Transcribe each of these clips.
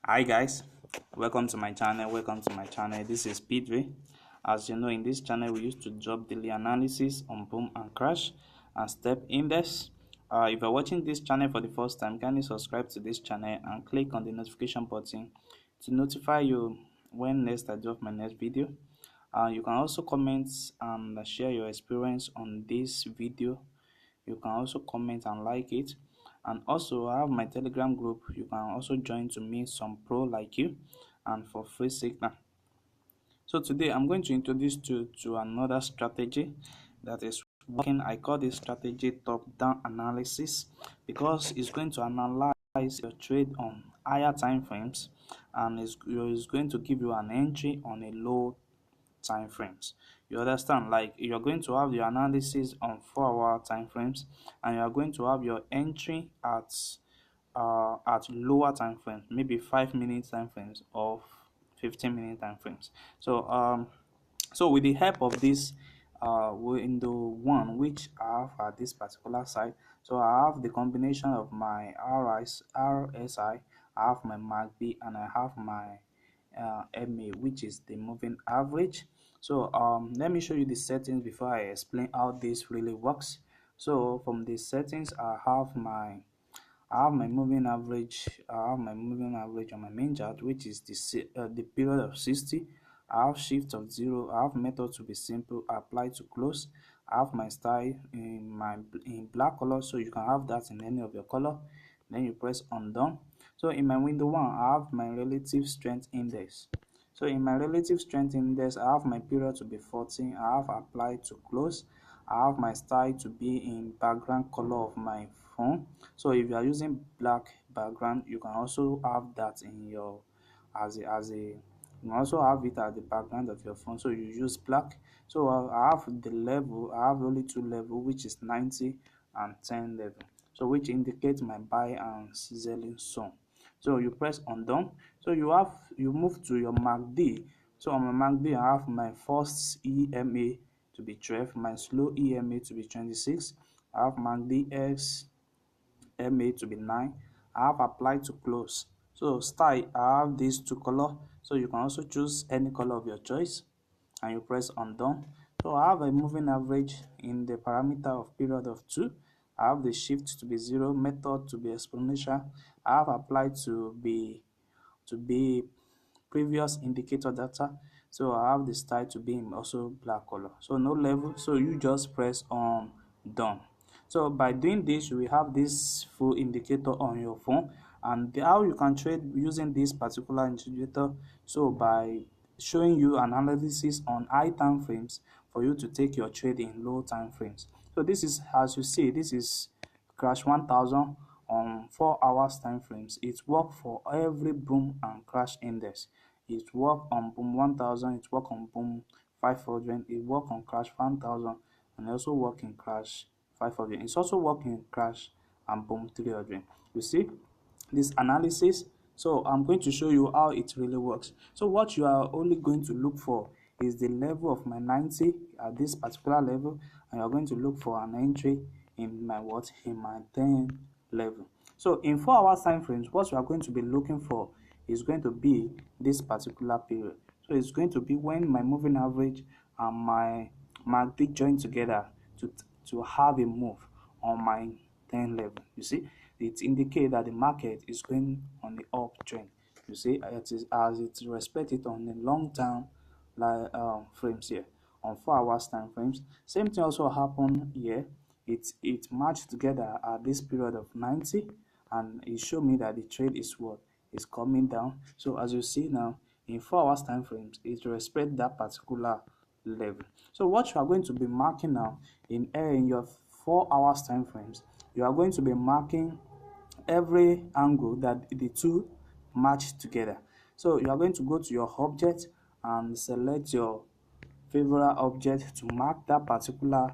Hi guys, welcome to my channel. This is Speedway. As you know, in this channel we used to drop daily analysis on boom and crash and step index. If you're watching this channel for the first time, kindly subscribe to this channel and click on the notification button to notify you when next I drop my next video. You can also comment and share your experience on this video. You can also comment and like it. And also I have my Telegram group. You can also join to meet some pro like you and for free signal. So today I'm going to introduce you to another strategy that is working. I call this strategy top-down analysis because it's going to analyze your trade on higher time frames and it's going to give you an entry on a low time frames. You understand? Like you're going to have your analysis on 4-hour time frames and you're going to have your entry at lower time frames, maybe 5 minute time frames or 15-minute time frames. So with the help of this window one which I have at this particular site, so I have the combination of my RSI, I have my MACD, and I have my MA, which is the moving average. So let me show you the settings before I explain how this really works. So from the settings, I have my moving average. I have my moving average on my main chart, which is the period of 60. I have shift of 0. I have method to be simple, apply to close. I have my style in black color, so you can have that in any of your color. Then you press undone. So in my window one, I have my relative strength index. So in my relative strength index, I have my period to be 14. I have applied to close. I have my style to be in background color of my phone. So if you are using black background, you can also have that in your as a you can also have it at the background of your phone. So you use black. So I have the level. I have only two level, which is 90 and 10 level. So which indicates my buy and selling zone. So you press undone. So you move to your MACD. So on my MACD, I have my first EMA to be 12, my slow EMA to be 26. I have MACD X MA to be 9. I have applied to close. So style, I have these two color. So you can also choose any color of your choice and you press undone. So I have a moving average in the parameter of period of 2. I have the shift to be 0, method to be exponential. I have applied to be previous indicator data. So I have the style to be in also black color. So no level. So you just press on done. So by doing this, you will have this full indicator on your phone, and how you can trade using this particular indicator. So by showing you an analysis on high time frames for you to take your trade in low time frames. So this is, as you see, this is crash 1000 on 4 hours time frames. It work for every boom and crash index. It work on boom 1000, it work on boom 500, it work on crash 1000, and also work in crash 500. It's also work in crash and boom 300. You see this analysis. So I'm going to show you how it really works. So what you are only going to look for is the level of my 90 at this particular level, and you're going to look for an entry in my in my 10 level. So in 4 hours time frames, what you are going to be looking for is going to be this particular period. So it's going to be when my moving average and my MACD join together to have a move on my 10 level. You see, it indicates that the market is going on the uptrend. You see, it is as it respects it on the long term frames here on 4 hours time frames. Same thing also happened here. It matched together at this period of 90, and it showed me that the trade is what is coming down. So as you see now, in 4 hours time frames, it respects that particular level. So what you are going to be marking now in your 4 hours time frames, you are going to be marking every angle that the two match together. So you are going to go to your object and select your favorite object to mark that particular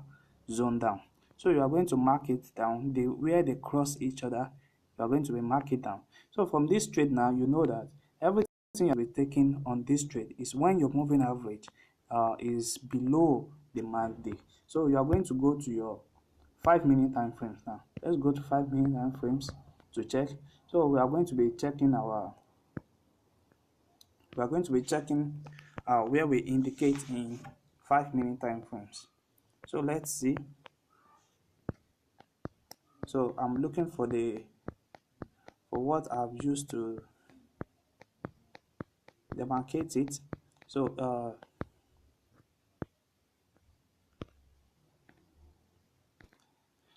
zone down. So you are going to mark it down where they cross each other. You are going to be mark it down. So from this trade now, you know that everything you'll be taking on this trade is when your moving average is below the MACD. So you are going to go to your 5 minute time frames now. Let's go to 5 minute time frames to check. So we are going to be checking our we are going to be checking where we indicate in 5-minute time frames. So let's see. So I'm looking for what I've used to demarcate it.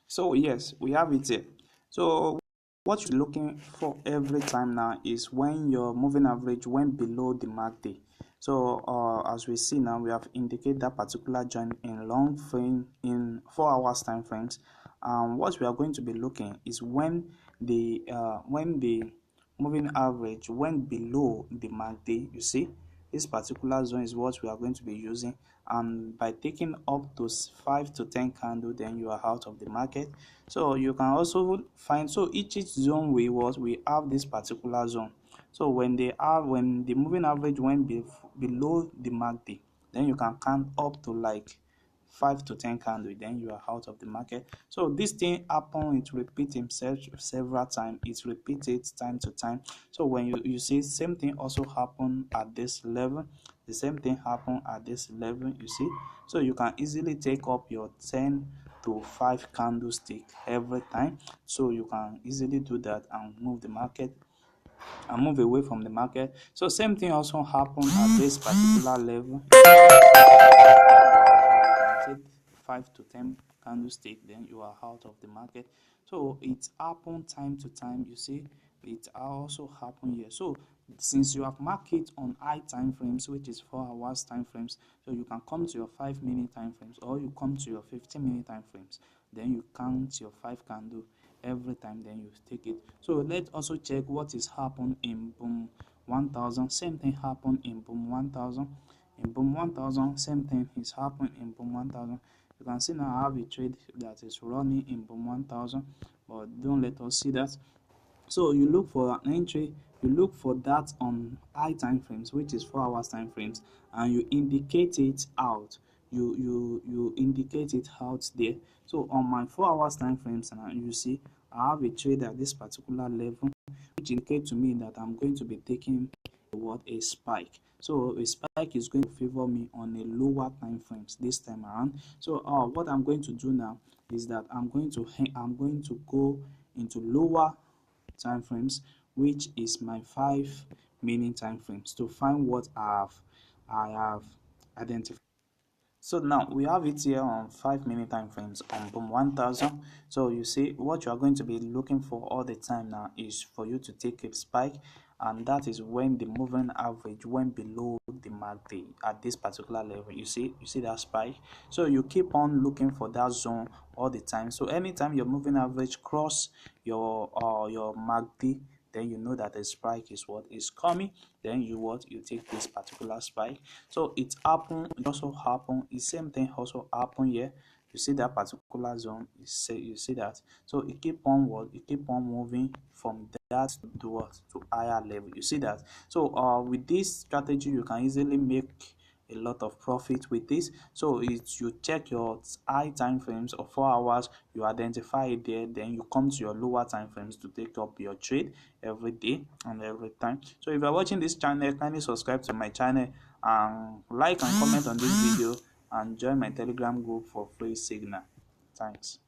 So yes, we have it here. So what you're looking for every time now is when your moving average went below the mark day. So as we see now, we have indicated that particular joint in long frame in 4 hours time frames. What we are going to be looking is when the moving average went below the mark day. You see, this particular zone is what we are going to be using, and by taking up to 5 to 10 candle, then you are out of the market. So you can also find, so each zone we have this particular zone. So when the moving average went below the mark day, then you can count up to like 5 to 10 candle, then you are out of the market. So this thing happen, it repeats himself several times, it repeats it time to time. So when you see same thing also happen at this level, the same thing happen at this level, you see. So you can easily take up your 10 to 5 candlestick every time. So you can easily do that and move the market and move away from the market. So same thing also happen at this particular level. So you can take 5 to 10 candlestick, then you are out of the market. So it happen time to time, you see. It also happen here. So since you have market on high time frames, which is 4 hours time frames, so you can come to your 5-minute time frames, or you come to your 15-minute time frames, then you count your 5 candle every time, then you take it. So let's also check what is happen in boom 1000. Same thing happen in boom 1000. In boom 1000, same thing is happening in boom 1000. You can see now I have a trade that is running in boom 1000, but don't let us see that. So you look for an entry, you look for that on high time frames, which is 4 hours time frames, and you indicate it out. You indicate it out there. So on my 4 hours time frames, and you see I have a trade at this particular level, which indicate to me that I'm going to be taking a spike. So a spike is going to favor me on a lower time frames this time around. So what I'm going to do now is that I'm going to go into lower time frames, which is my 5-minute time frames, to find what I have identified. So now we have it here on 5-minute time frames on boom 1000. So you see what you are going to be looking for all the time now is for you to take a spike, and that is when the moving average went below the mark day at this particular level. You see that spike. So you keep on looking for that zone all the time. So anytime your moving average cross your mark day, then you know that the spike is what is coming. Then you take this particular spike. So it also happen, the same thing also happen here. You see that particular zone, you see that. So it keep on moving from that to what, to higher level. You see that. So with this strategy you can easily make a lot of profit with this. So it's, you check your high time frames of 4 hours, you identify it there, then you come to your lower time frames to take up your trade every day and every time. So if you're watching this channel, kindly subscribe to my channel and like and comment on this video, and join my telegram group for free signal. Thanks.